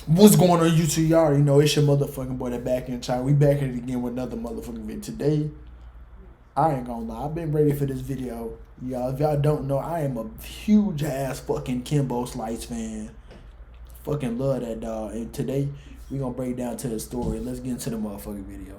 What's going on YouTube? Y'all already know it's your motherfucking boy, that back in China. We back at it again with another motherfucking video. Today, I ain't gonna lie, I've been ready for this video. Y'all, if y'all don't know, I am a huge ass fucking Kimbo Slice fan. Fucking love that dog. And today, we gonna break down to the story. Let's get into the motherfucking video.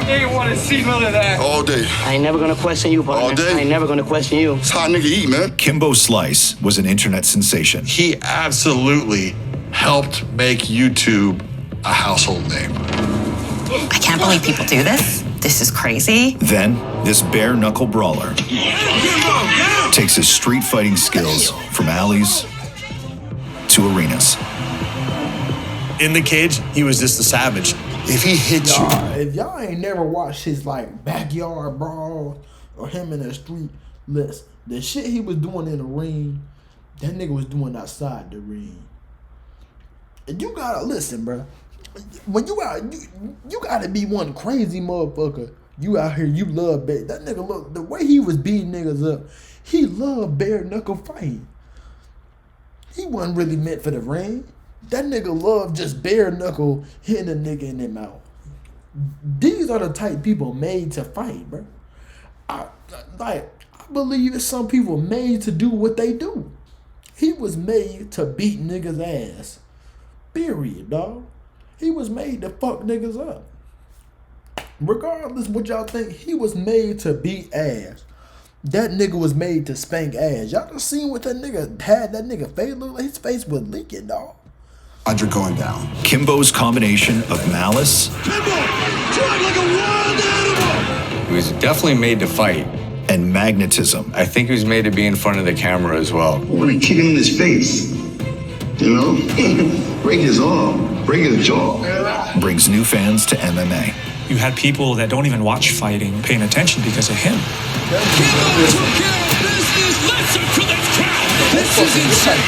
Ain't want to see none of that. All day. I ain't never gonna question you, partner. All day. I ain't never gonna question you. It's how nigga eat, man. Kimbo Slice was an internet sensation. He absolutely helped make YouTube a household name. I can't believe people do this. This is crazy. Then, this bare-knuckle brawler takes his street fighting skills from alleys to arenas. In the cage, he was just a savage. If he hit you, If y'all ain't never watched his like backyard brawl or him in the street, listen, the shit he was doing in the ring, that nigga was doing outside the ring. And you gotta listen, bro. When you out, you gotta be one crazy motherfucker. You out here, you love that nigga. Look, the way he was beating niggas up, he loved bare knuckle fighting. He wasn't really meant for the ring. That nigga loved just bare knuckle hitting a nigga in the mouth. These are the type people made to fight, bro. I believe it's some people made to do what they do. He was made to beat niggas' ass. Period, dog. He was made to fuck niggas up. Regardless what y'all think, he was made to beat ass. That nigga was made to spank ass. Y'all done seen what that nigga had? That nigga face looked like his face was leaking, dog. Audra going down. Kimbo's combination of malice Kimbo, drive like a wild animal! He was definitely made to fight. and magnetism I think he was made to be in front of the camera as well. I want to kick him in his face. You know? Break his arm. Break his jaw. brings new fans to MMA. You had people that don't even watch fighting paying attention because of him. Kimbo took care of business. Listen to this crowd. This is insane.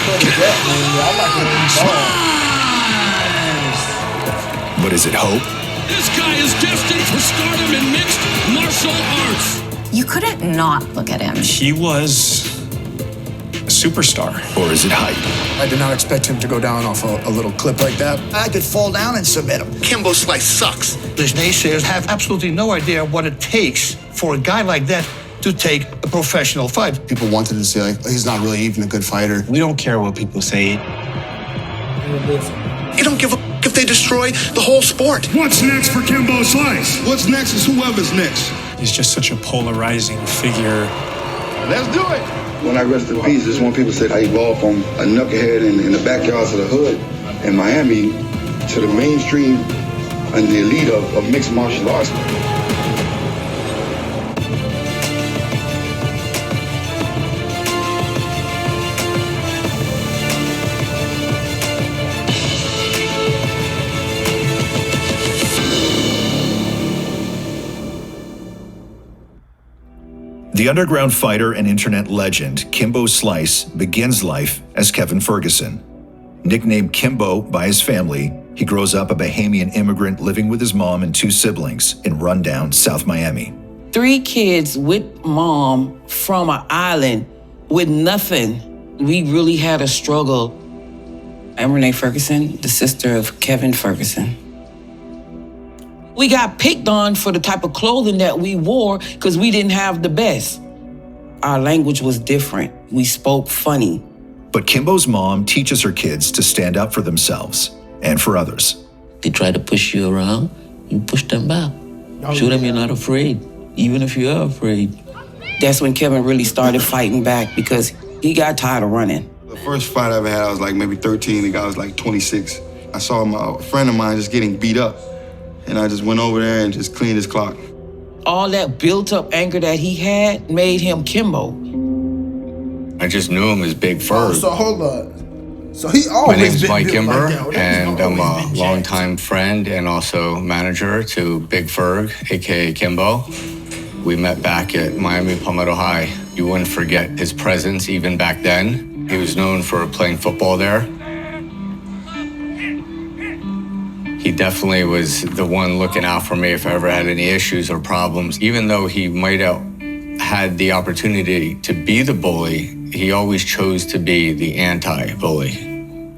But is it hope? This guy is destined for stardom in mixed martial arts. You couldn't not look at him. He was a superstar. Or is it hype? I did not expect him to go down off a little clip like that. I could fall down and submit him. Kimbo Slice sucks. These naysayers have absolutely no idea what it takes for a guy like that to take a professional fight. People wanted to say, like, he's not really even a good fighter. We don't care what people say. You don't give a if they destroy the whole sport. What's next for Kimbo Slice? What's next is whoever's next. He's just such a polarizing figure. Let's do it. When I rest in peace, just want people to say I evolved from a knucklehead in the backyards of the hood in Miami to the mainstream and the elite of mixed martial arts. The underground fighter and internet legend Kimbo Slice begins life as Kevin Ferguson. Nicknamed Kimbo by his family, he grows up a Bahamian immigrant living with his mom and two siblings in rundown South Miami. 3 kids with mom from an island with nothing. We really had a struggle. I'm Renee Ferguson, the sister of Kevin Ferguson. We got picked on for the type of clothing that we wore because we didn't have the best. Our language was different. We spoke funny. But Kimbo's mom teaches her kids to stand up for themselves and for others. They try to push you around, you push them back. Show them you're not afraid, even if you are afraid. That's when Kevin really started fighting back because he got tired of running. The first fight I ever had, I was like maybe 13. The guy was like 26. I saw a friend of mine just getting beat up. And I just went over there and just cleaned his clock. All that built-up anger that he had made him Kimbo. I just knew him as Big Ferg. So hold on. So he always My name's been Mike built Kimber, like that. and I'm Always a been longtime friend and also manager to Big Ferg, aka Kimbo. We met back at Miami Palmetto High. You wouldn't forget his presence even back then. He was known for playing football there. He definitely was the one looking out for me if I ever had any issues or problems. Even though he might have had the opportunity to be the bully, he always chose to be the anti-bully.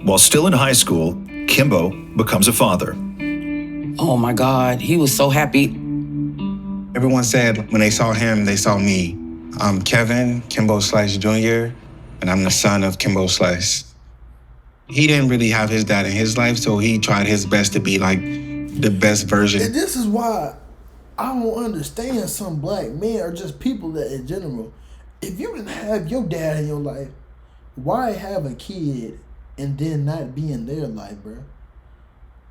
While still in high school, Kimbo becomes a father. Oh my God, he was so happy. Everyone said when they saw him, they saw me. I'm Kevin, Kimbo Slice Jr., and I'm the son of Kimbo Slice. He didn't really have his dad in his life, so he tried his best to be like the best version. And this is why I don't understand some black men or just people that in general. If you didn't have your dad in your life, why have a kid and then not be in their life, bro?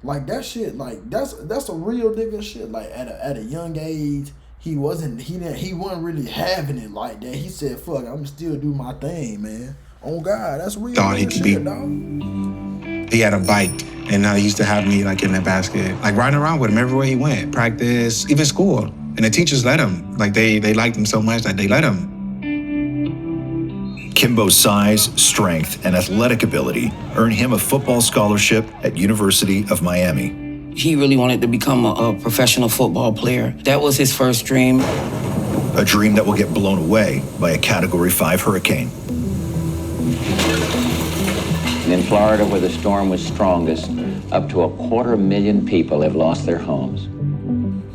Like that shit, like that's a real nigga shit. Like at a young age, he wasn't really having it like that. He said, "Fuck, I'm still do my thing, man." Oh God, that's real. Thought he could be. Dog. He had a bike, and he used to have me like in the basket, like riding around with him everywhere he went, practice, even school. And the teachers let him. Like they liked him so much that they let him. Kimbo's size, strength, and athletic ability earned him a football scholarship at University of Miami. He really wanted to become a professional football player. That was his first dream. A dream that will get blown away by a Category 5 hurricane. In Florida, where the storm was strongest, up to 250,000 people have lost their homes.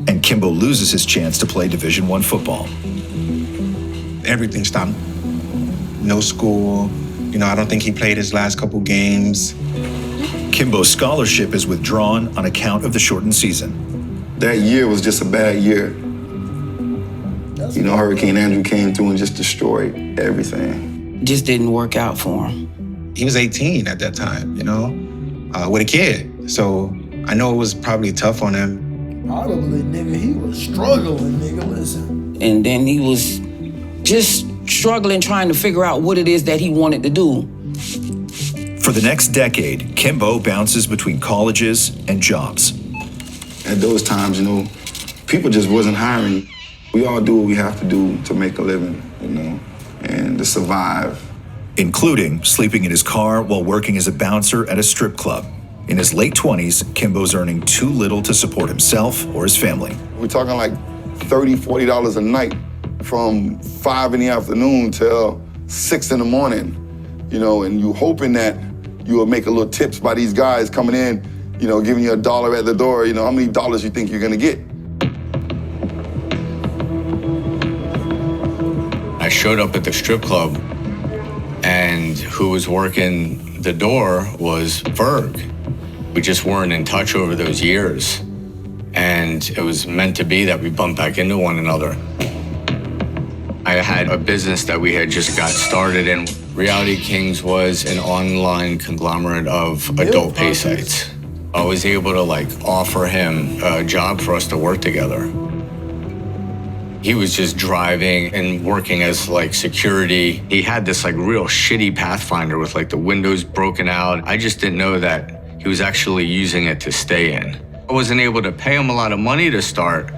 And Kimbo loses his chance to play Division I football. Everything stopped. No school. I don't think he played his last couple games. Kimbo's scholarship is withdrawn on account of the shortened season. That year was just a bad year. Hurricane Andrew came through and just destroyed everything. Just didn't work out for him. He was 18 at that time, with a kid. So I know it was probably tough on him. Probably, nigga, he was struggling, nigga, listen. And then he was just struggling, trying to figure out what it is that he wanted to do. For the next decade, Kimbo bounces between colleges and jobs. At those times, people just wasn't hiring. We all do what we have to do to make a living, and to survive. Including sleeping in his car while working as a bouncer at a strip club. In his late 20s, Kimbo's earning too little to support himself or his family. We're talking like $30, $40 a night from 5 in the afternoon till 6 in the morning, and you hoping that you will make a little tips by these guys coming in, giving you $1 at the door. How many dollars you think you're gonna get? I showed up at the strip club, and who was working the door was Ferg. We just weren't in touch over those years. And it was meant to be that we bumped back into one another. I had a business that we had just got started in. Reality Kings was an online conglomerate of adult pay sites. I was able to offer him a job for us to work together. He was just driving and working as security. He had this real shitty Pathfinder with the windows broken out. I just didn't know that he was actually using it to stay in. I wasn't able to pay him a lot of money to start.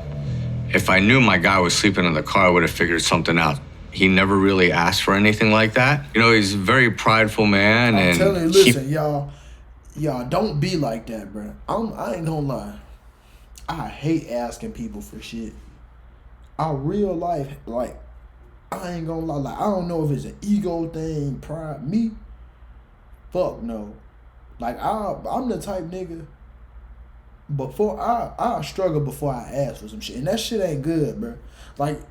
If I knew my guy was sleeping in the car, I would have figured something out. He never really asked for anything like that. He's a very prideful man. I'm telling you, listen, y'all don't be like that, bro. I ain't gonna lie. I hate asking people for shit. Our real life, I ain't gonna lie, I don't know if it's an ego thing, pride, me, fuck no. I'm the type nigga, before I struggle before I ask for some shit, and that shit ain't good, bro.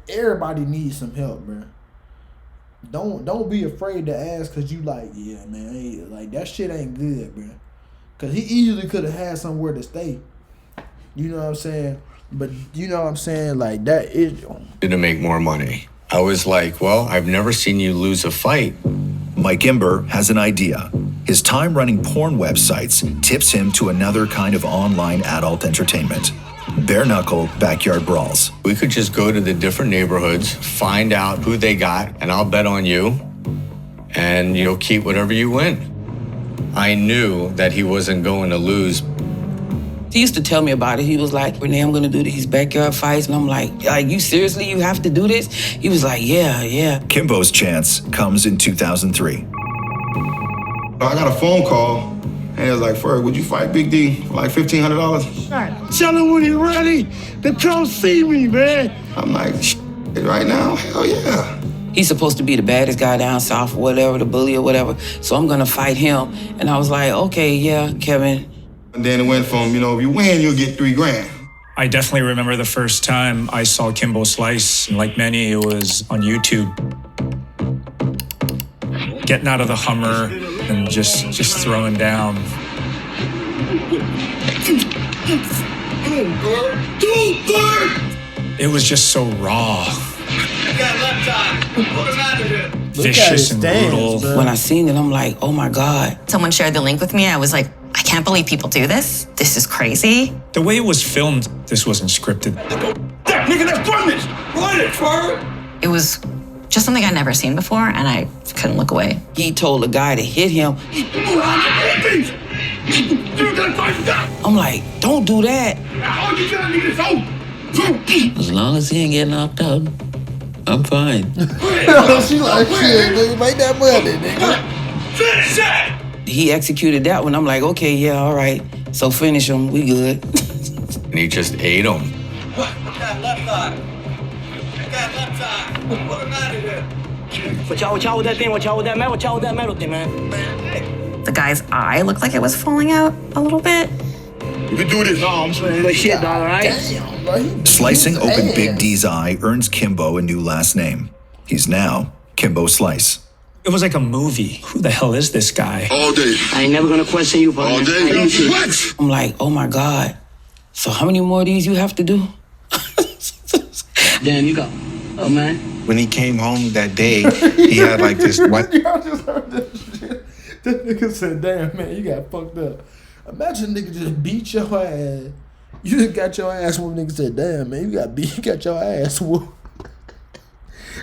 Everybody needs some help, bro. Don't be afraid to ask, cause you yeah, man, that shit ain't good, bro. Cause he easily could have had somewhere to stay. You know what I'm saying? But you know what I'm saying? That is... To make more money. I was well, I've never seen you lose a fight. Mike Imber has an idea. His time running porn websites tips him to another kind of online adult entertainment. Bare-knuckle backyard brawls. We could just go to the different neighborhoods, find out who they got, and I'll bet on you, and you'll keep whatever you win. I knew that he wasn't going to lose. He used to tell me about it. He was like, Renee, I'm gonna do these backyard fights. And I'm like, you seriously, you have to do this? He was like, yeah. Kimbo's chance comes in 2003. I got a phone call, and it was like, Ferg, would you fight Big D for $1,500? Tell him when he's ready to come see me, man. I'm like, Right now, hell yeah. He's supposed to be the baddest guy down south, whatever, the bully or whatever. So I'm gonna fight him. And I was like, okay, yeah, Kevin. And then it went from, you know, if you win, you'll get $3 grand. I definitely remember the first time I saw Kimbo Slice. And like many, it was on YouTube. Getting out of the Hummer and just throwing down. It was just so raw. Vicious and brutal. When I seen it, I'm like, oh my God. Someone shared the link with me. I was like, I can't believe people do this. This is crazy. The way it was filmed, this wasn't scripted. That nigga, that's Brundage! Run it, Fur! It was just something I'd never seen before, and I couldn't look away. He told the guy to hit him. I'm like, don't do that. All you gotta need is hope. As long as he ain't getting knocked out, I'm fine. She like, shit, nigga, make that money, nigga. Finish it! He executed that one. I'm like, okay, yeah, all right. So finish him, we good. And he just ate him. What? That left eye. That left eye. Put him out of here. What y'all with that thing? What y'all with that metal thing, man? The guy's eye looked like it was falling out a little bit. You can do this. No, I'm saying. But shit, dog, all right? Slicing open Big D's eye earns Kimbo a new last name. He's now Kimbo Slice. It was like a movie. Who the hell is this guy? All day. I ain't never gonna question you, All day. What? I'm like, oh my God. So how many more of these you have to do? Damn, you go. Oh, man. When he came home that day, he had like this white. Y'all just heard this shit. This nigga said, damn, man, you got fucked up. Imagine nigga just beat your ass. You just got your ass whooped. Nigga said, damn, man, you got your ass whooped.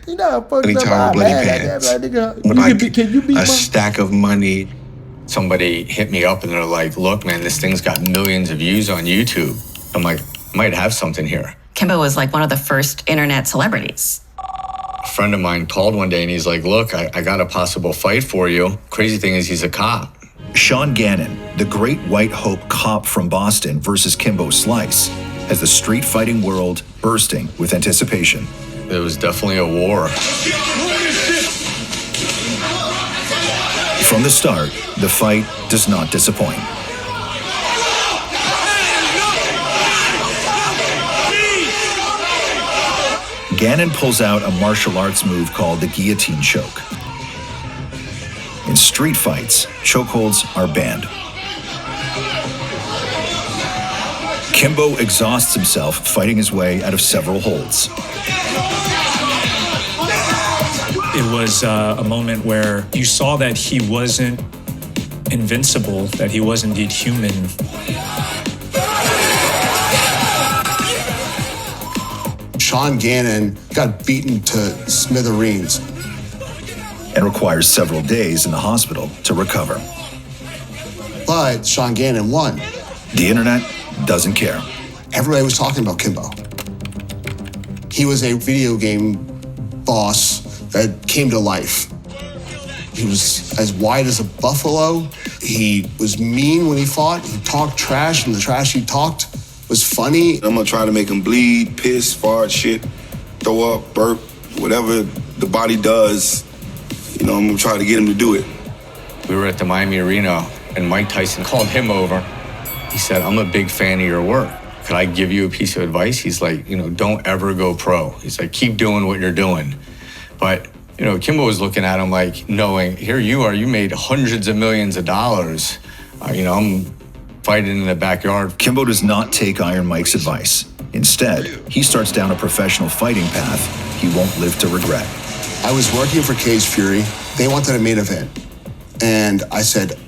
You know how fucked up I bloody had pants. that, right, nigga? With Can you beat a my... stack of money. Somebody hit me up and they're like, look, man, this thing's got millions of views on YouTube. I'm like, might have something here. Kimbo was like one of the first internet celebrities. A friend of mine called one day and he's like, look, I got a possible fight for you. Crazy thing is he's a cop. Sean Gannon, the great white hope cop from Boston versus Kimbo Slice, has the street fighting world bursting with anticipation. It was definitely a war. From the start, the fight does not disappoint. Gannon pulls out a martial arts move called the guillotine choke. In street fights, chokeholds are banned. Kimbo exhausts himself fighting his way out of several holds. It was a moment where you saw that he wasn't invincible, that he was indeed human. Sean Gannon got beaten to smithereens. And requires several days in the hospital to recover. But Sean Gannon won. The internet doesn't care. Everybody was talking about Kimbo. He was a video game boss that came to life. He was as white as a buffalo. He was mean when he fought. He talked trash, and the trash he talked was funny. I'm gonna try to make him bleed, piss, fart, shit, throw up, burp, whatever the body does. You know, I'm gonna try to get him to do it. We were at the Miami Arena and Mike Tyson called him over. He said, I'm a big fan of your work. Could I give you a piece of advice? He's like, don't ever go pro. He's like, keep doing what you're doing. But, Kimbo was looking at him like, knowing, here you are, you made hundreds of millions of dollars. I'm fighting in the backyard. Kimbo does not take Iron Mike's advice. Instead, he starts down a professional fighting path he won't live to regret. I was working for Cage Fury. They wanted a main event. And I said,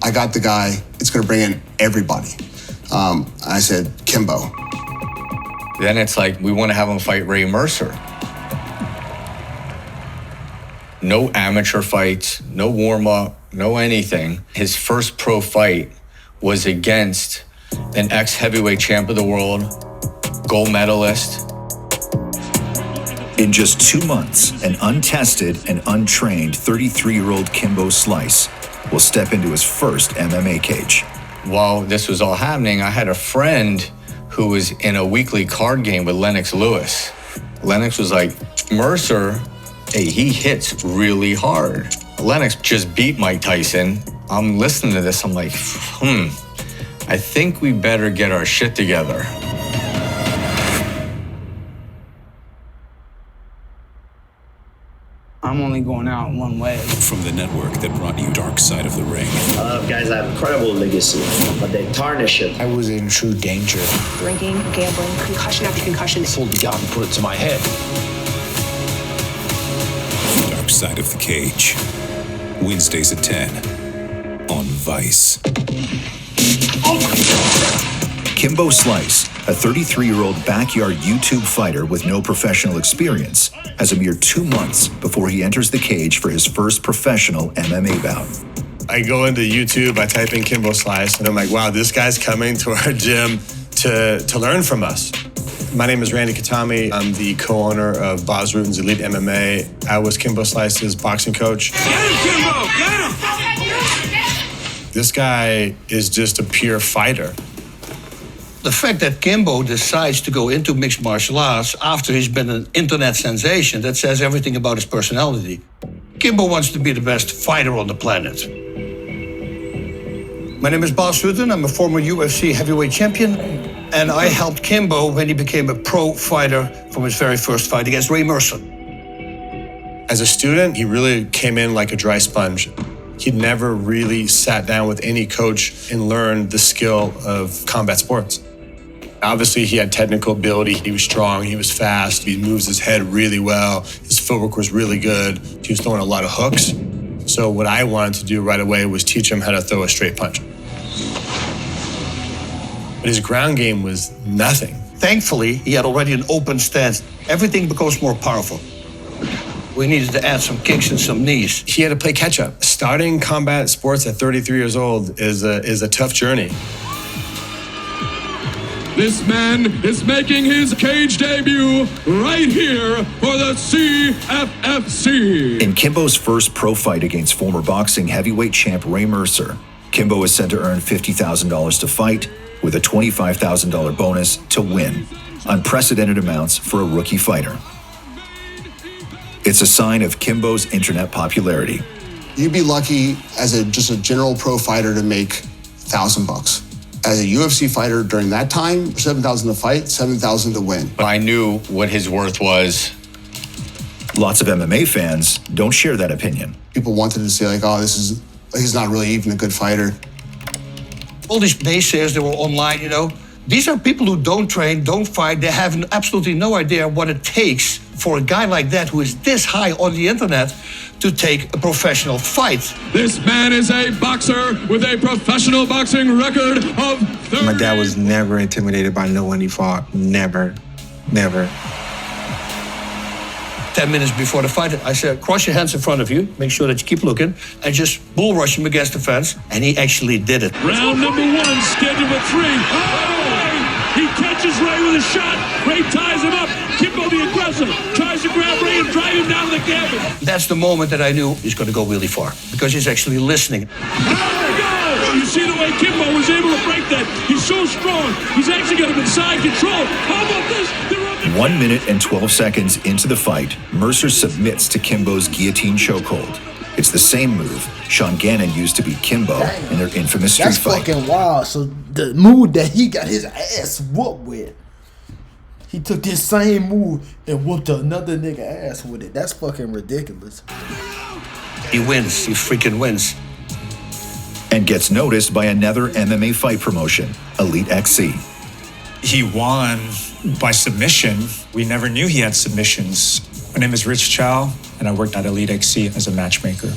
I got the guy. It's going to bring in everybody. I said, Kimbo. Then it's like, we want to have him fight Ray Mercer. No amateur fights, no warm-up, no anything. His first pro fight was against an ex-heavyweight champ of the world, gold medalist. In just 2 months, an untested and untrained 33-year-old Kimbo Slice will step into his first MMA cage. While this was all happening, I had a friend who was in a weekly card game with Lennox Lewis. Lennox was like, Mercer, hey, he hits really hard. Lennox just beat Mike Tyson. I'm listening to this, I'm like, I think we better get our shit together. I'm only going out one way. From the network that brought you Dark Side of the Ring. A lot of guys have incredible legacy, but they tarnish it. I was in true danger. Drinking, gambling, concussion after concussion. Pulled the gun and put it to my head. Dark Side of the Cage. Wednesdays at 10 on Vice. Kimbo Slice, a 33-year-old backyard YouTube fighter with no professional experience, has a mere 2 months before he enters the cage for his first professional MMA bout. I go into YouTube, I type in Kimbo Slice, and I'm like, wow, this guy's coming to our gym to learn from us. My name is Randy Katami. I'm the co-owner of Bas Rutten's Elite MMA. I was Kimbo Slice's boxing coach. Get him, Kimbo! Get him! This guy is just a pure fighter. The fact that Kimbo decides to go into mixed martial arts after he's been an internet sensation, that says everything about his personality. Kimbo wants to be the best fighter on the planet. My name is Bas Rutten. I'm a former UFC heavyweight champion, and I helped Kimbo when he became a pro fighter from his very first fight against Ray Mercer. As a student, he really came in like a dry sponge. He'd never really sat down with any coach and learned the skill of combat sports. Obviously, he had technical ability. He was strong, he was fast, he moves his head really well. His footwork was really good. He was throwing a lot of hooks. So what I wanted to do right away was teach him how to throw a straight punch. But his ground game was nothing. Thankfully, he had already an open stance. Everything becomes more powerful. We needed to add some kicks and some knees. He had to play catch up. Starting combat sports at 33 years old is a tough journey. This man is making his cage debut right here for the CFFC. In Kimbo's first pro fight against former boxing heavyweight champ Ray Mercer, Kimbo is set to earn $50,000 to fight, with a $25,000 bonus to win. Unprecedented amounts for a rookie fighter. It's a sign of Kimbo's internet popularity. You'd be lucky as just a general pro fighter to make $1,000. As a UFC fighter during that time, $7,000 to fight, $7,000 to win. But I knew what his worth was. Lots of MMA fans don't share that opinion. People wanted to say like, oh, he's not really even a good fighter. All these naysayers that were online, these are people who don't train, don't fight. They have absolutely no idea what it takes for a guy like that who is this high on the internet to take a professional fight. This man is a boxer with a professional boxing record of 30. My dad was never intimidated by no one he fought. Never. 10 minutes before the fight, I said, cross your hands in front of you, make sure that you keep looking, and just bull rush him against the fence. And he actually did it. Round number 1, scheduled for 3. Oh! He catches Ray with a shot. Ray ties him up. Kimbo, the aggressor, tries to grab Ray and drive him down to the cabin. That's the moment that I knew he's going to go really far, because he's actually listening. Oh, you see the way Kimbo was able to break that. He's so strong. He's actually got him in side control. How about this? 1 minute and 12 seconds into the fight, Mercer submits to Kimbo's guillotine chokehold. It's the same move Sean Gannon used to beat Kimbo in their infamous street fight. That's fucking wild. So the move that he got his ass whooped with, he took this same move and whooped another nigga ass with it. That's fucking ridiculous. He wins. He freaking wins. And gets noticed by another MMA fight promotion, Elite XC. He won by submission. We never knew he had submissions. My name is Rich Chow, and I worked at Elite XC as a matchmaker.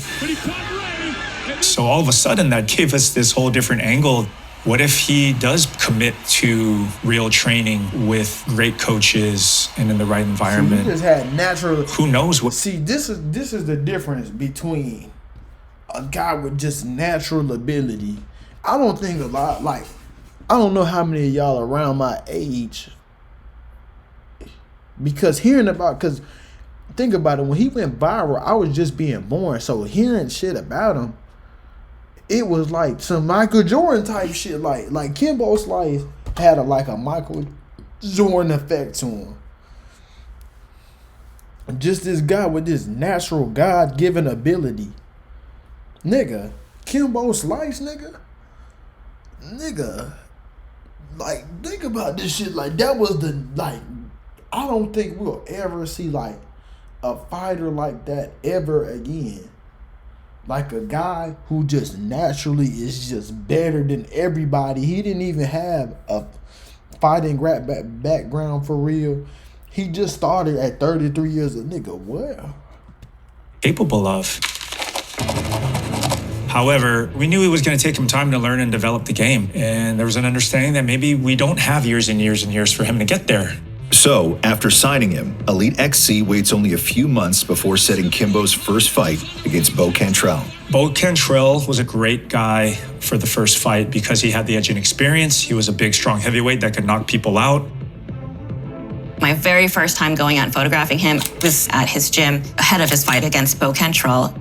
So all of a sudden, that gave us this whole different angle. What if he does commit to real training with great coaches and in the right environment? See, he just had natural. Who knows what? See, this is the difference between a guy with just natural ability. I don't think a lot I don't know how many of y'all around my age, because think about it, when he went viral, I was just being born, so hearing shit about him, it was like some Michael Jordan type shit, like Kimbo Slice had a Michael Jordan effect to him. just this guy with this natural God-given ability. Nigga, Kimbo Slice, nigga. Like, think about this shit. Like, that was I don't think we'll ever see, like, a fighter like that ever again. Like a guy who just naturally is just better than everybody. He didn't even have a fighting background for real. He just started at 33 years old. Nigga, what? Capable of. However, we knew it was going to take him time to learn and develop the game. And there was an understanding that maybe we don't have years and years and years for him to get there. So, after signing him, Elite XC waits only a few months before setting Kimbo's first fight against Bo Cantrell. Bo Cantrell was a great guy for the first fight because he had the edge in experience. He was a big, strong heavyweight that could knock people out. My very first time going out and photographing him was at his gym ahead of his fight against Bo Cantrell.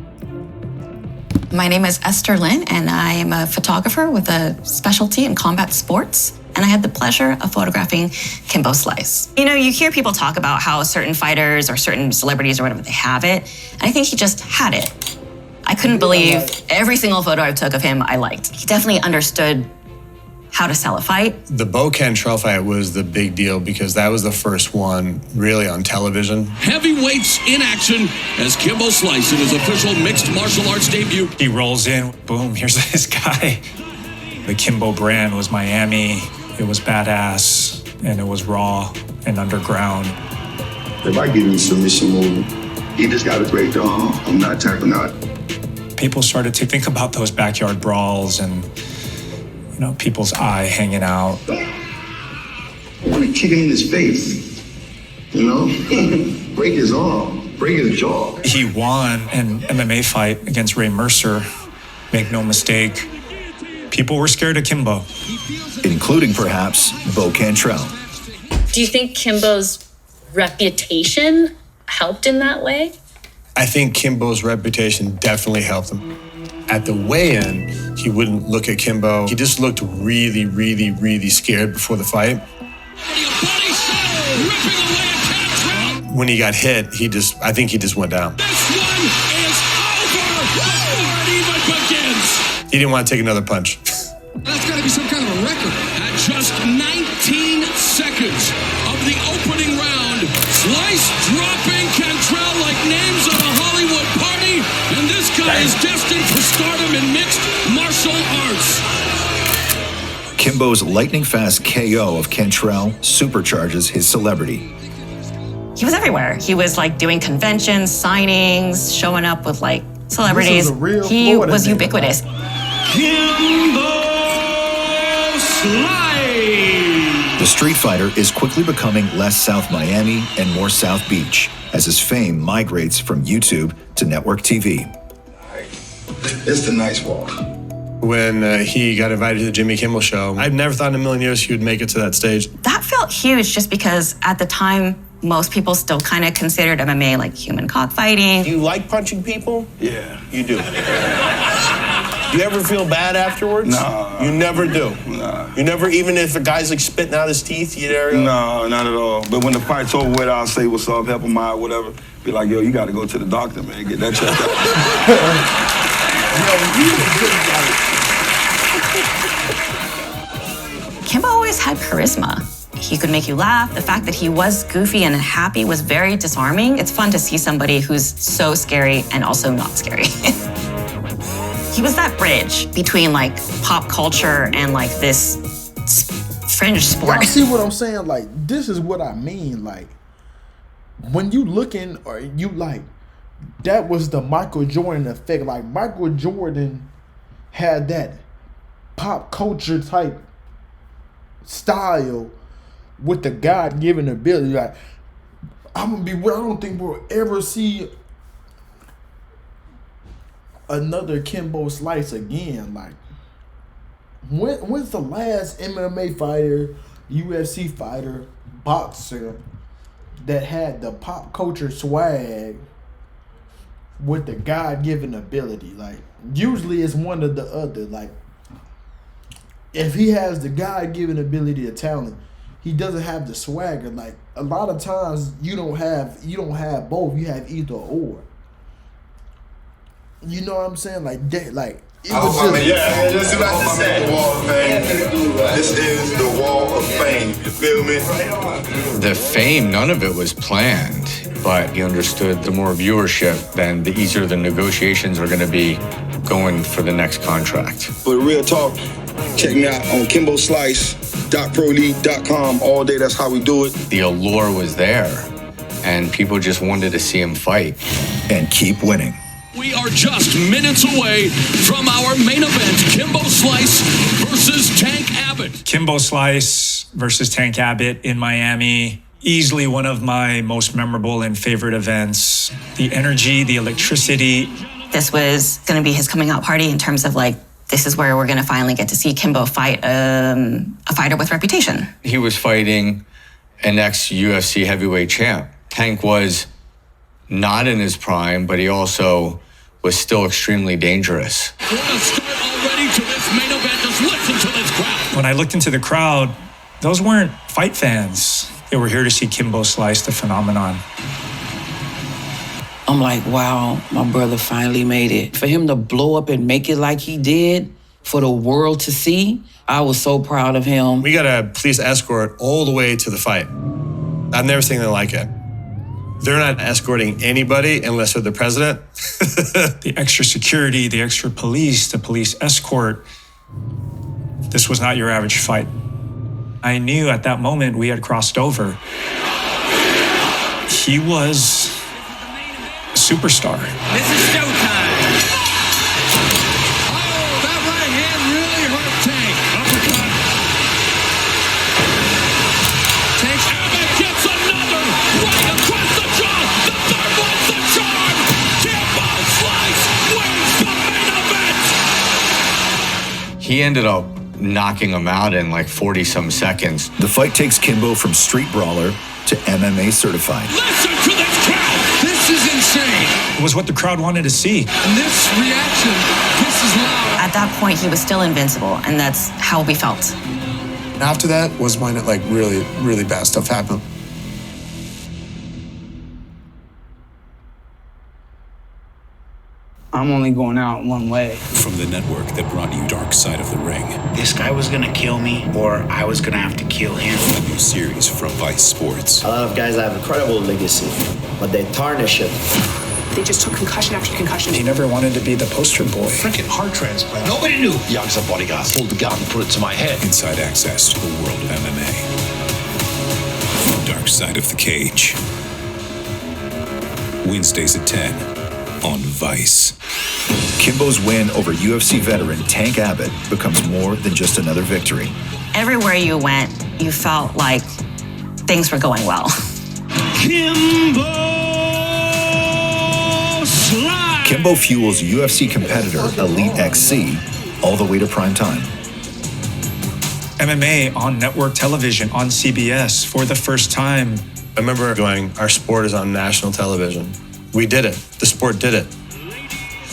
My name is Esther Lynn, and I am a photographer with a specialty in combat sports. And I had the pleasure of photographing Kimbo Slice. You know, you hear people talk about how certain fighters or certain celebrities or whatever, they have it. And I think he just had it. I couldn't believe every single photo I took of him I liked. He definitely understood how to sell a fight. The Bo Cantrell fight was the big deal because that was the first one really on television. Heavyweights in action as Kimbo Slice in his official mixed martial arts debut. He rolls in, boom, here's this guy. The Kimbo brand was Miami. It was badass, and it was raw and underground. If I give him submission move, he just got a great arm. I'm not tapping out. People started to think about those backyard brawls and, you know, people's eye hanging out. I want to kick him in his face, you know? Break his arm, break his jaw. He won an MMA fight against Ray Mercer. Make no mistake, people were scared of Kimbo. Including, perhaps, Bo Cantrell. Do you think Kimbo's reputation helped in that way? I think Kimbo's reputation definitely helped him. At the weigh-in, he wouldn't look at Kimbo. He just looked really, really, really scared before the fight. When he got hit, I think he just went down. This one is over before it even begins. He didn't want to take another punch. That's got to be some kind of a record. At just 19 seconds of the opening round, Slice dropping Cantrell like names at a Hollywood party, and this guy is destined for stardom in mixed martial arts. Kimbo's lightning-fast KO of Cantrell supercharges his celebrity. He was everywhere. He was like doing conventions, signings, showing up with like celebrities. He was ubiquitous. Kimbo Slice. The Street Fighter is quickly becoming less South Miami and more South Beach as his fame migrates from YouTube to network TV. It's the nice walk. When he got invited to the Jimmy Kimmel show, I'd never thought in a million years he would make it to that stage. That felt huge just because at the time, most people still kind of considered MMA like human cockfighting. You like punching people? Yeah. You do. You ever feel bad afterwards? No. You never do? No. You never, even if a guy's like spitting out his teeth, you there? No, not at all. But when the fight's over with, I'll say what's up, help him out, whatever. Be like, yo, you got to go to the doctor, man. Get that checked out. Kimbo always had charisma. He could make you laugh. The fact that he was goofy and happy was very disarming. It's fun to see somebody who's so scary and also not scary. He was that bridge between like pop culture and like this fringe sport. Y'all see what I'm saying? Like, this is what I mean. Like, when you looking or you like, that was the Michael Jordan effect. Like, Michael Jordan had that pop culture type style with the God-given ability. Like, I don't think we'll ever see another Kimbo Slice again. Like, when's the last MMA fighter, UFC fighter, boxer that had the pop culture swag with the God-given ability? Like, usually it's one or the other. Like, if he has the God-given ability of talent, he doesn't have the swagger. Like a lot of times you don't have both. You have either or. You know what I'm saying? Like that, like. This is the Wall of Fame. This is the Wall of Fame. You feel me? The fame, none of it was planned, but he understood the more viewership, then the easier the negotiations are going to be going for the next contract. But real talk, check me out on kimboslice.proleague.com all day. That's how we do it. The allure was there, and people just wanted to see him fight. And keep winning. We are just minutes away from our main event, Kimbo Slice versus Tank Abbott. Kimbo Slice versus Tank Abbott in Miami. Easily one of my most memorable and favorite events. The energy, the electricity. This was going to be his coming out party in terms of like, this is where we're going to finally get to see Kimbo fight a fighter with reputation. He was fighting an ex-UFC heavyweight champ. Tank was not in his prime, but he also was still extremely dangerous. What a start already to this main event. Just listen to this crowd. When I looked into the crowd, those weren't fight fans. They were here to see Kimbo Slice, the phenomenon. I'm like, wow, my brother finally made it. For him to blow up and make it like he did, for the world to see, I was so proud of him. We got a police escort all the way to the fight. I've never seen anything like it. They're not escorting anybody unless they're the president. The extra security, the extra police, the police escort. This was not your average fight. I knew at that moment we had crossed over. He was a superstar. This is showtime. Oh, that right hand really hurt Tank. Uppercut. Tank Abbott gets another right across the jaw. The third one's the charm. Kimbo Slice wins the main event. He ended up knocking him out in like 40-some seconds. The fight takes Kimbo from street brawler to MMA certified. Listen to this crowd. This is insane. It was what the crowd wanted to see. And this reaction, this is loud. At that point, he was still invincible, and that's how we felt. After that was when it like really, really bad stuff happened. I'm only going out one way. From the network that brought you Dark Side of the Ring. This guy was gonna kill me, or I was gonna have to kill him. A new series from Vice Sports. A lot of guys have incredible legacy, but they tarnish it. They just took concussion after concussion. He never wanted to be the poster boy. Freaking heart transplant. Nobody knew. Young's a bodyguard. Pulled the gun and put it to my head. Inside access to the world of MMA. Dark Side of the Cage. Wednesdays at 10 on Vice. Kimbo's win over UFC veteran Tank Abbott becomes more than just another victory. Everywhere you went, you felt like things were going well. Kimbo Slice. Kimbo fuels UFC competitor Elite XC all the way to prime time. MMA on network television, on CBS for the first time. I remember going, our sport is on national television. We did it. The sport did it.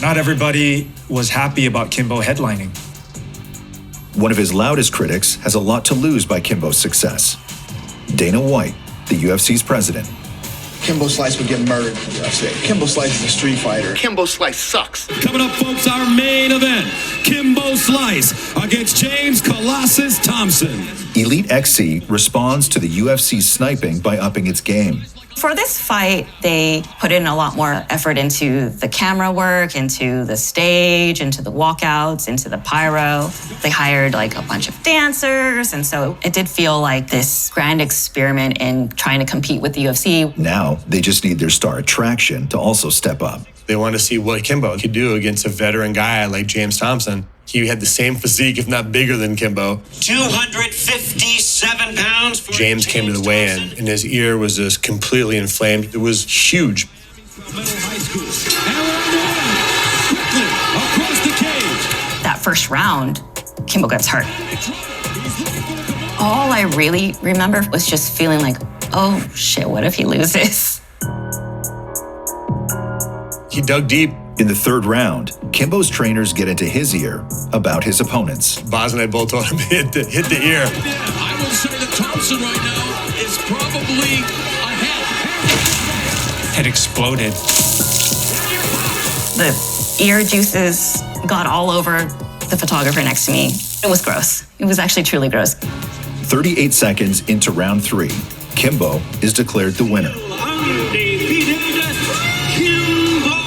Not everybody was happy about Kimbo headlining. One of his loudest critics has a lot to lose by Kimbo's success. Dana White, the UFC's president. Kimbo Slice would get murdered in the UFC. Kimbo Slice is a street fighter. Kimbo Slice sucks. Coming up, folks, our main event. Kimbo Slice against James Colossus Thompson. Elite XC responds to the UFC's sniping by upping its game. For this fight, they put in a lot more effort into the camera work, into the stage, into the walkouts, into the pyro. They hired like a bunch of dancers, and so it did feel like this grand experiment in trying to compete with the UFC. Now, they just need their star attraction to also step up. They wanted to see what Kimbo could do against a veteran guy like James Thompson. He had the same physique, if not bigger than Kimbo. 257 pounds for James came to the weigh-in, and his ear was just completely inflamed. It was huge. That first round, Kimbo gets hurt. All I really remember was just feeling like, oh shit, what if he loses? He dug deep In the third round, Kimbo's trainers get into his ear about his opponents. Boz and I both told him to hit the ear. I will say that Thompson right now is probably ahead. It exploded. The ear juices got all over the photographer next to me. It was gross. It was actually truly gross. 38 seconds into round 3, Kimbo is declared the winner. Undefeated Kimbo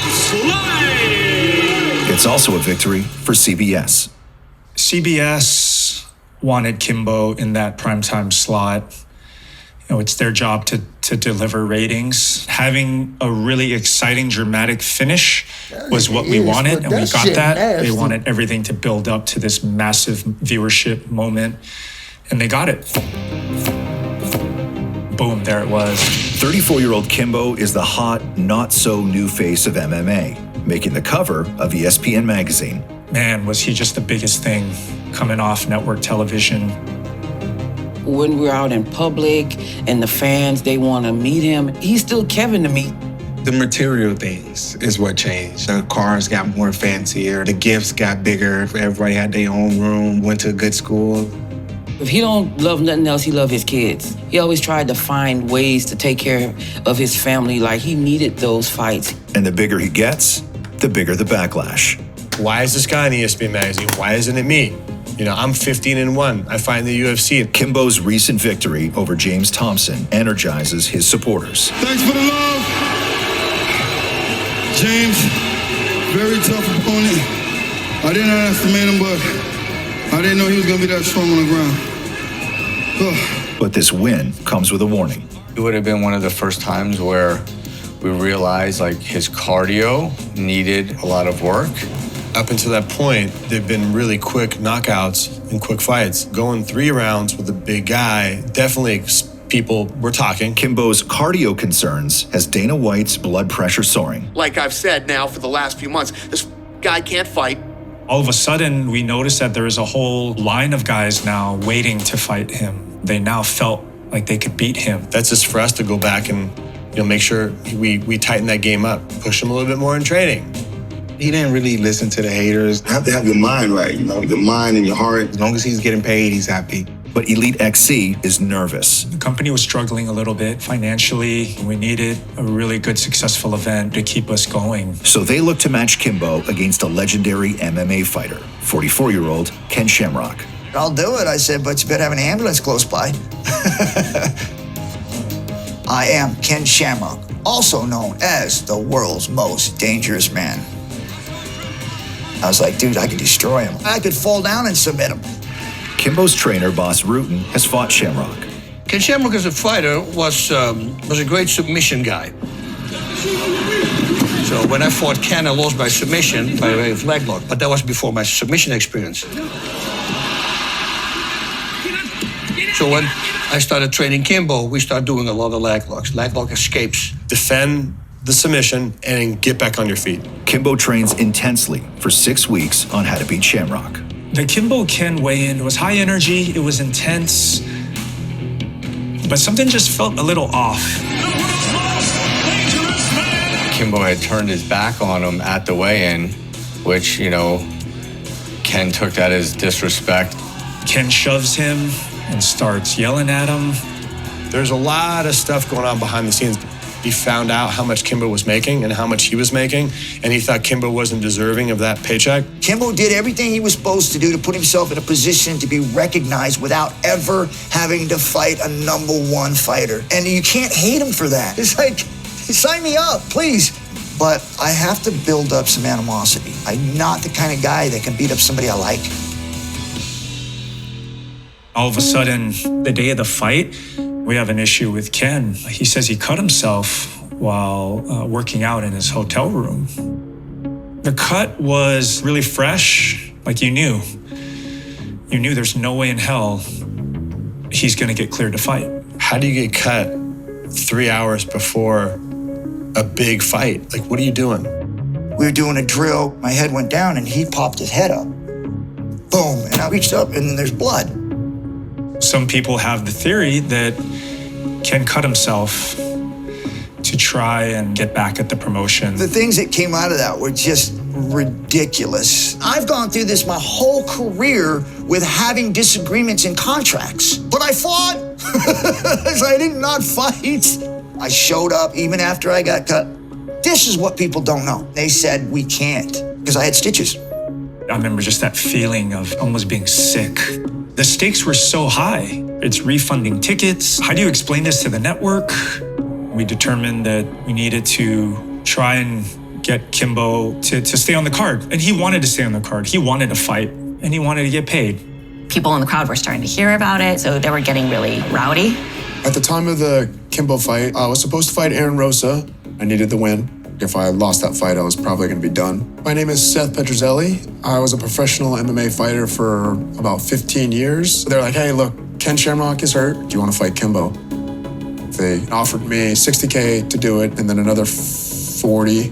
Slice. It's also a victory for CBS. CBS wanted Kimbo in that primetime slot. You know, it's their job to deliver ratings. Having a really exciting, dramatic finish was what we wanted, and we got that. Nasty. They wanted everything to build up to this massive viewership moment, and they got it. Boom, there it was. 34-year-old Kimbo is the hot, not-so-new face of MMA, making the cover of ESPN magazine. Man, was he just the biggest thing coming off network television. When we're out in public and the fans, they want to meet him, he's still Kevin to me. The material things is what changed. The cars got more fancier, the gifts got bigger, everybody had their own room, went to a good school. If he don't love nothing else, he love his kids. He always tried to find ways to take care of his family, like he needed those fights. And the bigger he gets, the bigger the backlash. Why is this guy in ESPN magazine? Why isn't it me? You know, I'm 15-1. I fight in the UFC. Kimbo's recent victory over James Thompson energizes his supporters. Thanks for the love. James, very tough opponent. I didn't underestimate him, but I didn't know he was going to be that strong on the ground. But this win comes with a warning. It would have been one of the first times where we realized like his cardio needed a lot of work. Up until that point, they've been really quick knockouts and quick fights. Going 3 rounds with a big guy, definitely people were talking. Kimbo's cardio concerns has Dana White's blood pressure soaring. Like I've said now for the last few months, this guy can't fight. All of a sudden, we noticed that there is a whole line of guys now waiting to fight him. They now felt like they could beat him. That's just for us to go back and make sure we tighten that game up, push him a little bit more in training. He didn't really listen to the haters. You have to have your mind right, your mind and your heart. As long as he's getting paid, he's happy. But Elite XC is nervous. The company was struggling a little bit financially. We needed a really good, successful event to keep us going. So they look to match Kimbo against a legendary MMA fighter, 44-year-old Ken Shamrock. I'll do it, I said, but you better have an ambulance close by. I am Ken Shamrock, also known as the world's most dangerous man. I was like, dude, I could destroy him. I could fall down and submit him. Kimbo's trainer, Boss Rutan, has fought Shamrock. Ken Shamrock as a fighter was a great submission guy. So when I fought Ken, I lost by submission by way of leg lock, but that was before my submission experience. So when I started training Kimbo, we started doing a lot of leg locks, leg lock escapes. Defend the submission and then get back on your feet. Kimbo trains intensely for 6 weeks on how to beat Shamrock. The Kimbo Ken weigh-in was high energy, it was intense, but something just felt a little off. Kimbo had turned his back on him at the weigh-in, which, Ken took that as disrespect. Ken shoves him and starts yelling at him. There's a lot of stuff going on behind the scenes. He found out how much Kimbo was making and how much he was making, and he thought Kimbo wasn't deserving of that paycheck. Kimbo did everything he was supposed to do to put himself in a position to be recognized without ever having to fight a #1 fighter. And you can't hate him for that. It's like, sign me up, please. But I have to build up some animosity. I'm not the kind of guy that can beat up somebody I like. All of a sudden, the day of the fight, we have an issue with Ken. He says he cut himself while working out in his hotel room. The cut was really fresh, like you knew. You knew there's no way in hell he's gonna get cleared to fight. How do you get cut 3 hours before a big fight? Like, what are you doing? We were doing a drill, my head went down and he popped his head up. Boom, and I reached up and there's blood. Some people have the theory that Ken cut himself to try and get back at the promotion. The things that came out of that were just ridiculous. I've gone through this my whole career with having disagreements in contracts, but I fought. I did not fight. I showed up even after I got cut. This is what people don't know. They said we can't because I had stitches. I remember just that feeling of almost being sick. The stakes were so high. It's refunding tickets. How do you explain this to the network? We determined that we needed to try and get Kimbo to stay on the card. And he wanted to stay on the card. He wanted to fight, and he wanted to get paid. People in the crowd were starting to hear about it, so they were getting really rowdy. At the time of the Kimbo fight, I was supposed to fight Aaron Rosa. I needed the win. If I lost that fight, I was probably going to be done. My name is Seth Petruzzelli. I was a professional MMA fighter for about 15 years. They're like, hey, look, Ken Shamrock is hurt. Do you want to fight Kimbo? They offered me $60K to do it and then another 40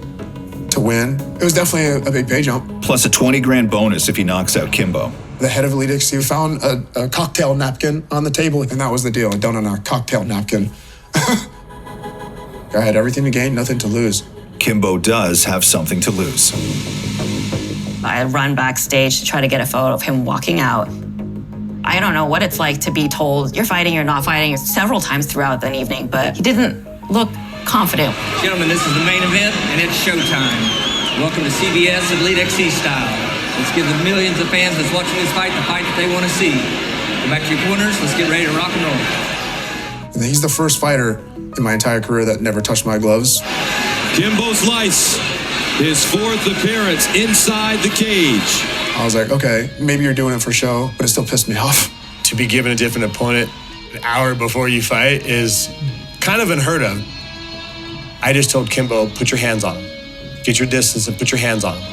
to win. It was definitely a big pay jump. Plus a 20 grand bonus if he knocks out Kimbo. The head of Elite XC found a cocktail napkin on the table, and that was the deal. Done on a cocktail napkin. I had everything to gain, nothing to lose. Kimbo does have something to lose. I run backstage to try to get a photo of him walking out. I don't know what it's like to be told you're fighting, you're not fighting several times throughout the evening, but he didn't look confident. Gentlemen, this is the main event, and it's showtime. Welcome to CBS Elite XC style. Let's give the millions of fans that's watching this fight the fight that they want to see. Go back to your corners, let's get ready to rock and roll. And he's the first fighter in my entire career that never touched my gloves. Kimbo Slice, his fourth appearance inside the cage. I was like, okay, maybe you're doing it for show, but it still pissed me off. To be given a different opponent an hour before you fight is kind of unheard of. I just told Kimbo, put your hands on him. Get your distance and put your hands on him.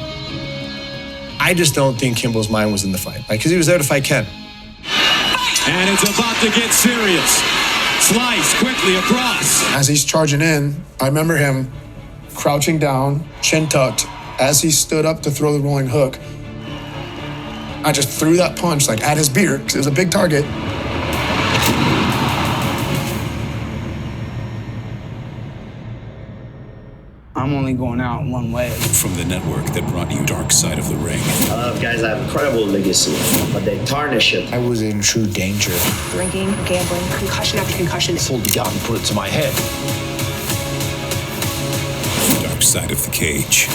I just don't think Kimbo's mind was in the fight, because he was there to fight Ken. And it's about to get serious. Slice quickly across. As he's charging in, I remember him crouching down, chin tucked, as he stood up to throw the rolling hook. I just threw that punch like at his beard, because it was a big target. I'm only going out one way. From the network that brought you Dark Side of the Ring. Guys have incredible legacy, but they tarnish it. I was in true danger. Drinking, gambling, concussion after concussion. Pulled the gun and put it to my head. Dark Side of the Cage.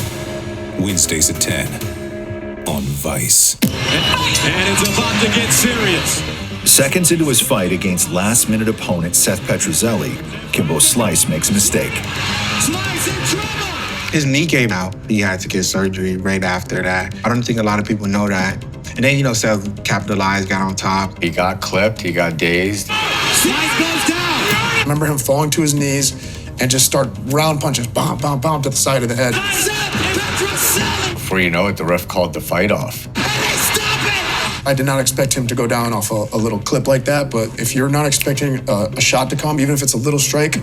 Wednesdays at 10 on Vice. And it's about to get serious. Seconds into his fight against last-minute opponent Seth Petruzzelli, Kimbo Slice makes a mistake. Slice in trouble! His knee gave out. He had to get surgery right after that. I don't think a lot of people know that. And then, Seth capitalized, got on top. He got clipped, he got dazed. Slice goes down! I remember him falling to his knees and just start round punches, bomb, bomb, bomb to the side of the head. Before you know it, the ref called the fight off. I did not expect him to go down off a little clip like that, but if you're not expecting a shot to come, even if it's a little strike,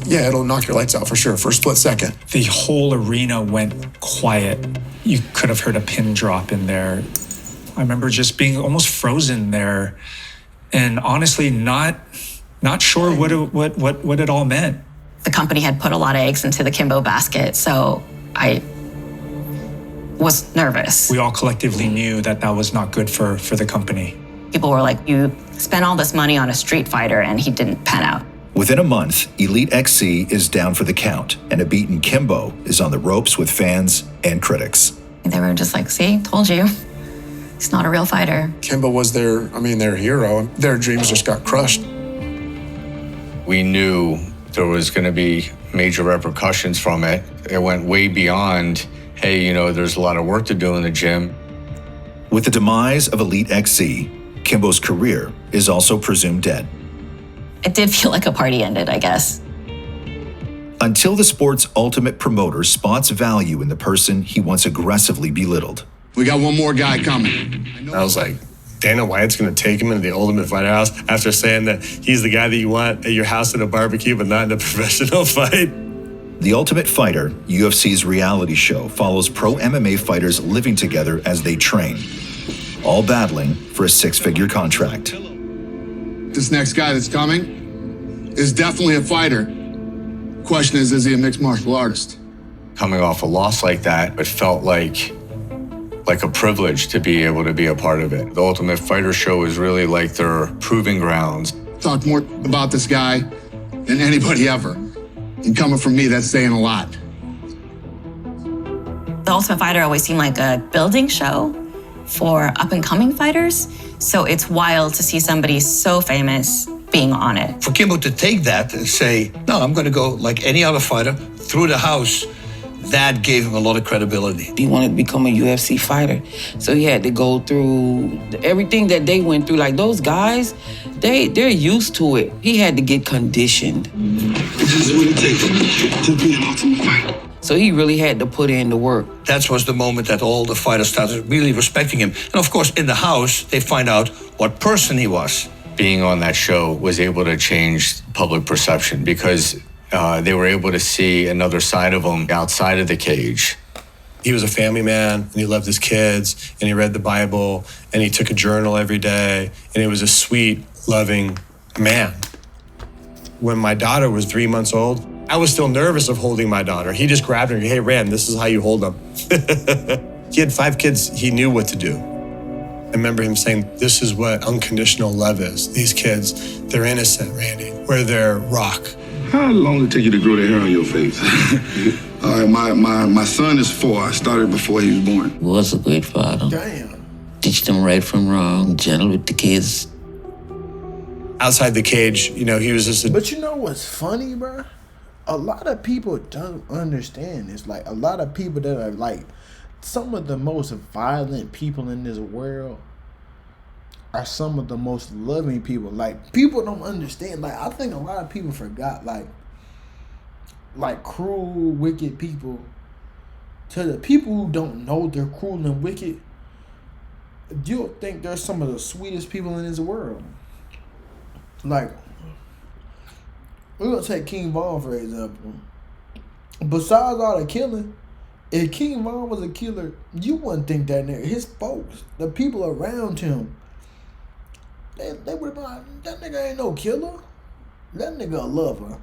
yeah, it'll knock your lights out for sure, for a split second. The whole arena went quiet. You could have heard a pin drop in there. I remember just being almost frozen there, and honestly not sure what it all meant. The company had put a lot of eggs into the Kimbo basket, so I was nervous. We all collectively knew that was not good for the company. People were like, you spent all this money on a street fighter and he didn't pan out. Within a month, Elite XC is down for the count, and a beaten Kimbo is on the ropes with fans and critics. They were just like, see, told you. He's not a real fighter. Kimbo was their hero. Their dreams just got crushed. We knew there was going to be major repercussions from it. It went way beyond, hey, there's a lot of work to do in the gym. With the demise of Elite XC, Kimbo's career is also presumed dead. It did feel like a party ended, I guess. Until the sport's ultimate promoter spots value in the person he once aggressively belittled. We got one more guy coming. I was like, Dana White's going to take him into the Ultimate Fighter house after saying that he's the guy that you want at your house at a barbecue, but not in a professional fight. The Ultimate Fighter, UFC's reality show, follows pro MMA fighters living together as they train, all battling for a six-figure contract. This next guy that's coming is definitely a fighter. question is he a mixed martial artist? Coming off a loss like that, it felt like a privilege to be able to be a part of it. The Ultimate Fighter show is really like their proving grounds. Talked more about this guy than anybody ever. And coming from me, that's saying a lot. The Ultimate Fighter always seemed like a building show for up-and-coming fighters, so it's wild to see somebody so famous being on it. For Kimbo to take that and say, no, I'm going to go like any other fighter through the house, that gave him a lot of credibility. He wanted to become a UFC fighter, so he had to go through everything that they went through. Like those guys, they're used to it. He had to get conditioned. This is what it takes to be an Ultimate Fighter. So he really had to put in the work. That was the moment that all the fighters started really respecting him. And of course, in the house, they find out what person he was. Being on that show was able to change public perception because they were able to see another side of him outside of the cage. He was a family man, and he loved his kids, and he read the Bible, and he took a journal every day, and he was a sweet, loving man. When my daughter was 3 months old, I was still nervous of holding my daughter. He just grabbed her and, hey, Rand, this is how you hold them. He had 5 kids. He knew what to do. I remember him saying, this is what unconditional love is. These kids, they're innocent, Randy. We're their rock. How long did it take you to grow the hair on your face? All right, my son is 4. I started before he was born. Was a great father. Damn. Teach them right from wrong, gentle with the kids. Outside the cage, you know, he was just a... But you know what's funny, bro? A lot of people don't understand this. Like, a lot of people that are, like, some of the most violent people in this world are some of the most loving people. Like, people don't understand. Like, I think a lot of people forgot, like cruel, wicked people. To the people who don't know they're cruel and wicked, you'll think they're some of the sweetest people in this world. Like, we're gonna take King Von for example. Besides all the killing, if King Von was a killer, you wouldn't think that nigga. His folks, the people around him, they would have been like, that nigga ain't no killer. That nigga a lover.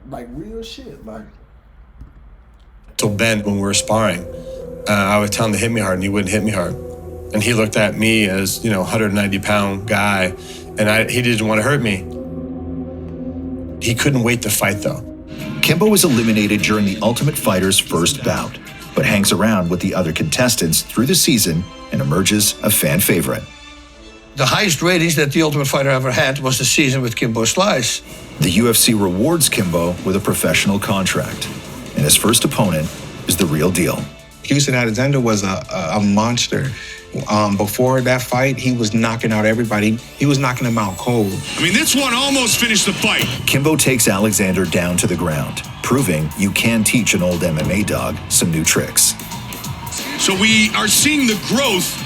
Like real shit. Like. Till Ben, when we were sparring, I would tell him to hit me hard, and he wouldn't hit me hard. And he looked at me as, 190-pound guy, and he didn't want to hurt me. He couldn't wait to fight, though. Kimbo was eliminated during the Ultimate Fighter's first bout, but hangs around with the other contestants through the season and emerges a fan favorite. The highest ratings that the Ultimate Fighter ever had was the season with Kimbo Slice. The UFC rewards Kimbo with a professional contract, and his first opponent is the real deal. Houston Alexander was a monster. Before that fight, he was knocking out everybody. He was knocking them out cold. I mean, this one almost finished the fight. Kimbo takes Alexander down to the ground, proving you can teach an old MMA dog some new tricks. So we are seeing the growth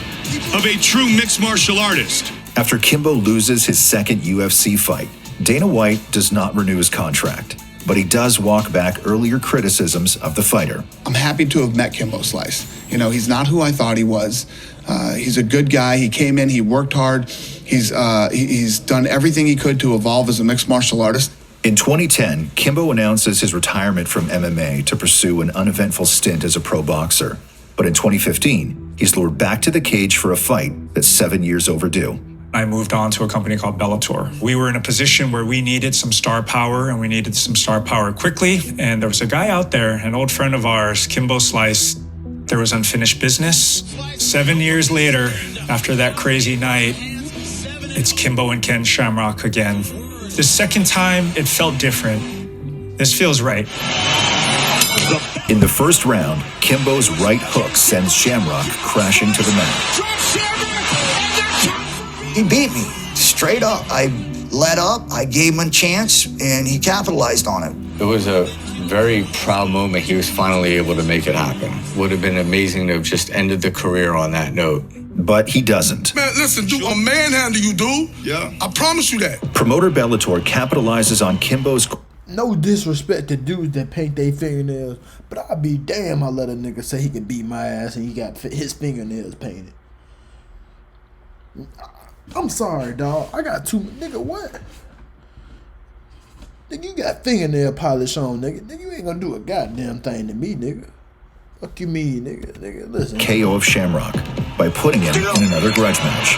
of a true mixed martial artist. After Kimbo loses his second UFC fight, Dana White does not renew his contract, but he does walk back earlier criticisms of the fighter. I'm happy to have met Kimbo Slice. He's not who I thought he was. He's a good guy. He came in, he worked hard. He's done everything he could to evolve as a mixed martial artist. In 2010, Kimbo announces his retirement from MMA to pursue an uneventful stint as a pro boxer. But in 2015, he's lured back to the cage for a fight that's 7 years overdue. I moved on to a company called Bellator. We were in a position where we needed some star power, and we needed some star power quickly. And there was a guy out there, an old friend of ours, Kimbo Slice. There was unfinished business. 7 years later, after that crazy night, it's Kimbo and Ken Shamrock again. The second time, it felt different. This feels right. In the first round, Kimbo's right hook sends Shamrock crashing to the mat. He beat me, straight up. I let up, I gave him a chance, and he capitalized on it. It was a very proud moment. He was finally able to make it happen. Would have been amazing to have just ended the career on that note. But he doesn't. Man, listen, dude, a manhandle you, dude. Yeah. I promise you that. Promoter Bellator capitalizes on Kimbo's... No disrespect to dudes that paint their fingernails, but I'd be damn I let a nigga say he could beat my ass and he got his fingernails painted. I'm sorry, dog. I got nigga, what? Nigga, you got fingernail polish on, nigga. Nigga, you ain't gonna do a goddamn thing to me, nigga. Fuck you mean, nigga? Nigga, listen. KO of Shamrock by putting him in another grudge match.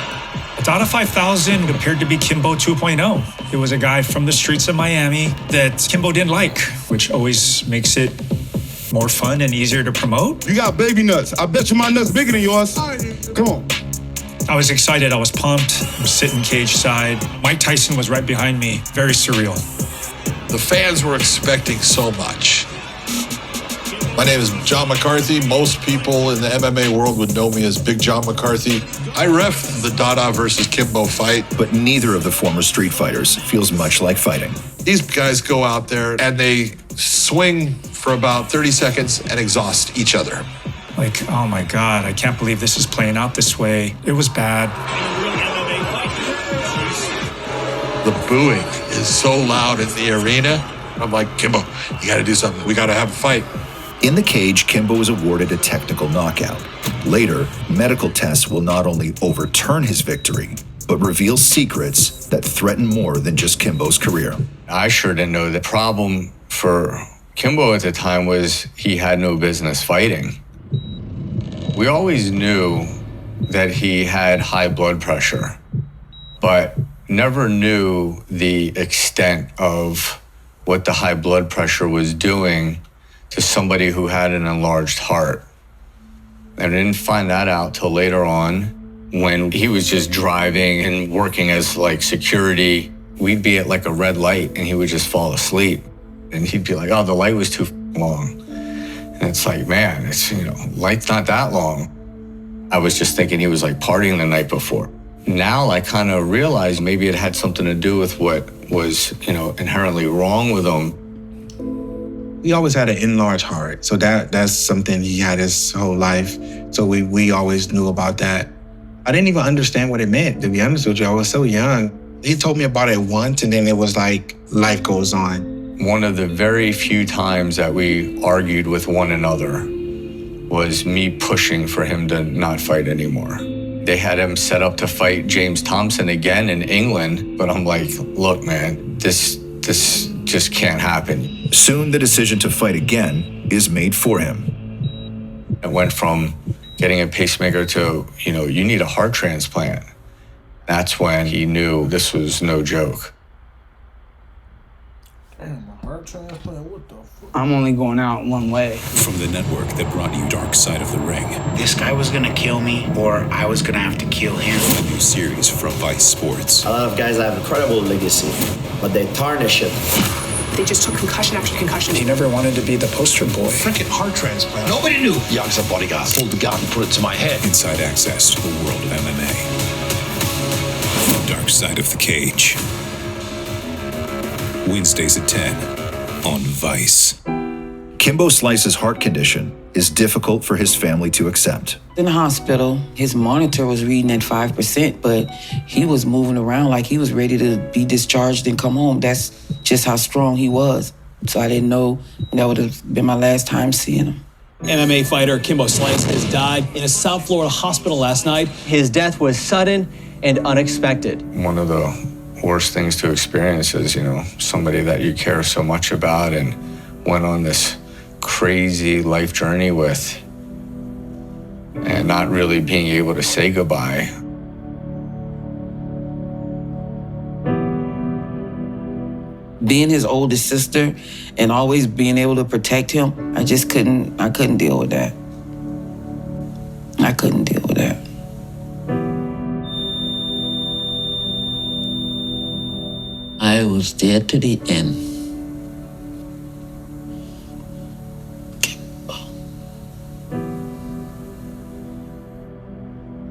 Dada 5000 appeared to be Kimbo 2.0. It was a guy from the streets of Miami that Kimbo didn't like, which always makes it more fun and easier to promote. You got baby nuts. I bet you my nuts bigger than yours. Come on. I was excited. I was pumped. I was sitting cage side. Mike Tyson was right behind me. Very surreal. The fans were expecting so much. My name is John McCarthy. Most people in the MMA world would know me as Big John McCarthy. I ref the Dada versus Kimbo fight. But neither of the former street fighters feels much like fighting. These guys go out there and they swing for about 30 seconds and exhaust each other. Like, oh my God, I can't believe this is playing out this way. It was bad. The booing is so loud in the arena. I'm like, Kimbo, you gotta do something. We gotta have a fight. In the cage, Kimbo was awarded a technical knockout. Later, medical tests will not only overturn his victory, but reveal secrets that threaten more than just Kimbo's career. I sure didn't know the problem for Kimbo at the time was he had no business fighting. We always knew that he had high blood pressure, but never knew the extent of what the high blood pressure was doing to somebody who had an enlarged heart. And I didn't find that out till later on when he was just driving and working as like security. We'd be at like a red light and he would just fall asleep. And he'd be like, oh, the light was too long. And it's like, man, it's, light's not that long. I was just thinking he was like partying the night before. Now I kind of realized maybe it had something to do with what was, inherently wrong with him. He always had an enlarged heart, so that's something he had his whole life. So we always knew about that. I didn't even understand what it meant, to be honest with you. I was so young. He told me about it once, and then it was like life goes on. One of the very few times that we argued with one another was me pushing for him to not fight anymore. They had him set up to fight James Thompson again in England, but I'm like, look, man, this just can't happen. Soon the decision to fight again is made for him. It went from getting a pacemaker to, you need a heart transplant. That's when he knew this was no joke. Damn, a heart transplant? What the fuck? I'm only going out one way. From the network that brought you Dark Side of the Ring. This guy was gonna kill me, or I was gonna have to kill him. A new series from Vice Sports. A lot of guys have incredible legacy, but they tarnish it. They just took concussion after concussion. He never wanted to be the poster boy. Freaking heart transplant. Nobody knew. Young's a bodyguard. Hold the gun and put it to my head. Inside access to the world of MMA. Dark Side of the Cage. Wednesdays at 10 on Vice. Kimbo Slice's heart condition is difficult for his family to accept. In the hospital, his monitor was reading at 5%, but he was moving around like he was ready to be discharged and come home. That's just how strong he was. So I didn't know that would have been my last time seeing him. MMA fighter Kimbo Slice has died in a South Florida hospital last night. His death was sudden and unexpected. One of the worst things to experience is, somebody that you care so much about and went on this crazy life journey with, and not really being able to say goodbye. Being his oldest sister and always being able to protect him, I couldn't deal with that. I couldn't deal with that. I was there to the end.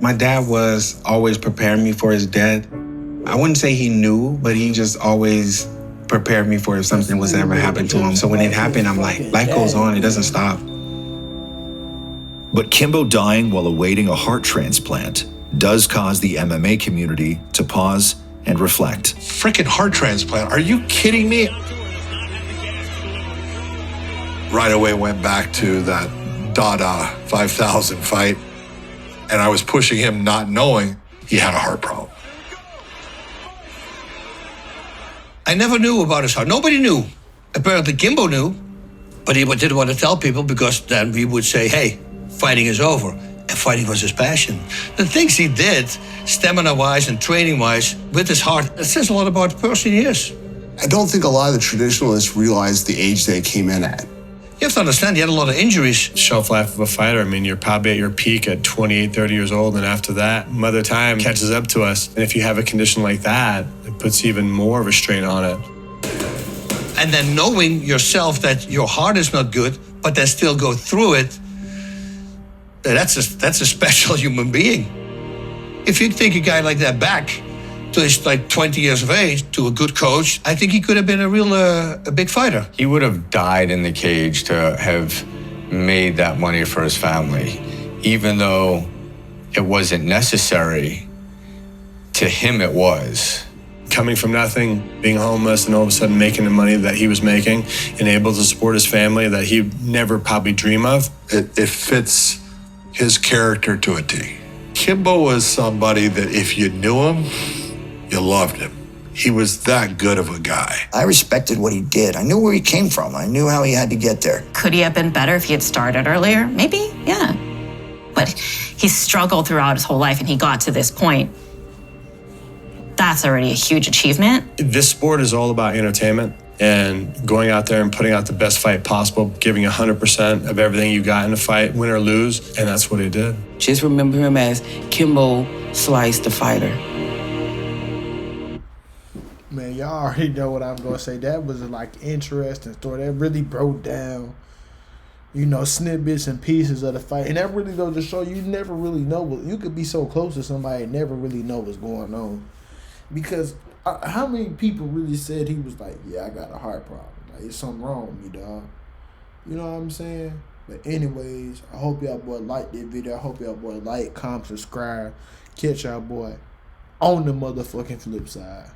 My dad was always preparing me for his death. I wouldn't say he knew, but he just always prepared me for if something was to ever happen to him. So when it happened, I'm like, life goes on, it doesn't stop. But Kimbo dying while awaiting a heart transplant does cause the MMA community to pause and reflect. Freaking heart transplant. Are you kidding me? Right away went back to that Dada 5000 fight. And I was pushing him not knowing he had a heart problem. I never knew about his heart. Nobody knew. Apparently Kimbo knew, but he didn't want to tell people because then we would say, hey, fighting is over. And fighting was his passion. The things he did, stamina-wise and training-wise, with his heart, it says a lot about the person he is. I don't think a lot of the traditionalists realized the age they came in at. You have to understand, he had a lot of injuries. Shelf life of a fighter, I mean, you're probably at your peak at 28, 30 years old, and after that, Mother Time catches up to us. And if you have a condition like that, it puts even more of a strain on it. And then knowing yourself that your heart is not good, but then still go through it, that's a special human being. If you take a guy like that back to his 20 years of age, to a good coach, I think he could have been a big fighter. He would have died in the cage to have made that money for his family. Even though it wasn't necessary, to him it was. Coming from nothing, being homeless, and all of a sudden making the money that he was making and able to support his family that he'd never probably dream of. It fits his character to a T. Kimbo was somebody that if you knew him, you loved him. He was that good of a guy. I respected what he did. I knew where he came from. I knew how he had to get there. Could he have been better if he had started earlier? Maybe, yeah. But he struggled throughout his whole life and he got to this point. That's already a huge achievement. This sport is all about entertainment and going out there and putting out the best fight possible, giving 100% of everything you got in a fight, win or lose, and that's what he did. Just remember him as Kimbo Slice the fighter. Man, y'all already know what I'm going to say. That was like interesting story. That really broke down, snippets and pieces of the fight. And that really goes to show you never really know. You could be so close to somebody and never really know what's going on. Because how many people really said he was like, yeah, I got a heart problem. Like, it's something wrong with me, dog. You know what I'm saying? But anyways, I hope y'all boy like this video. I hope y'all boy like, comment, subscribe. Catch y'all boy on the motherfucking flip side.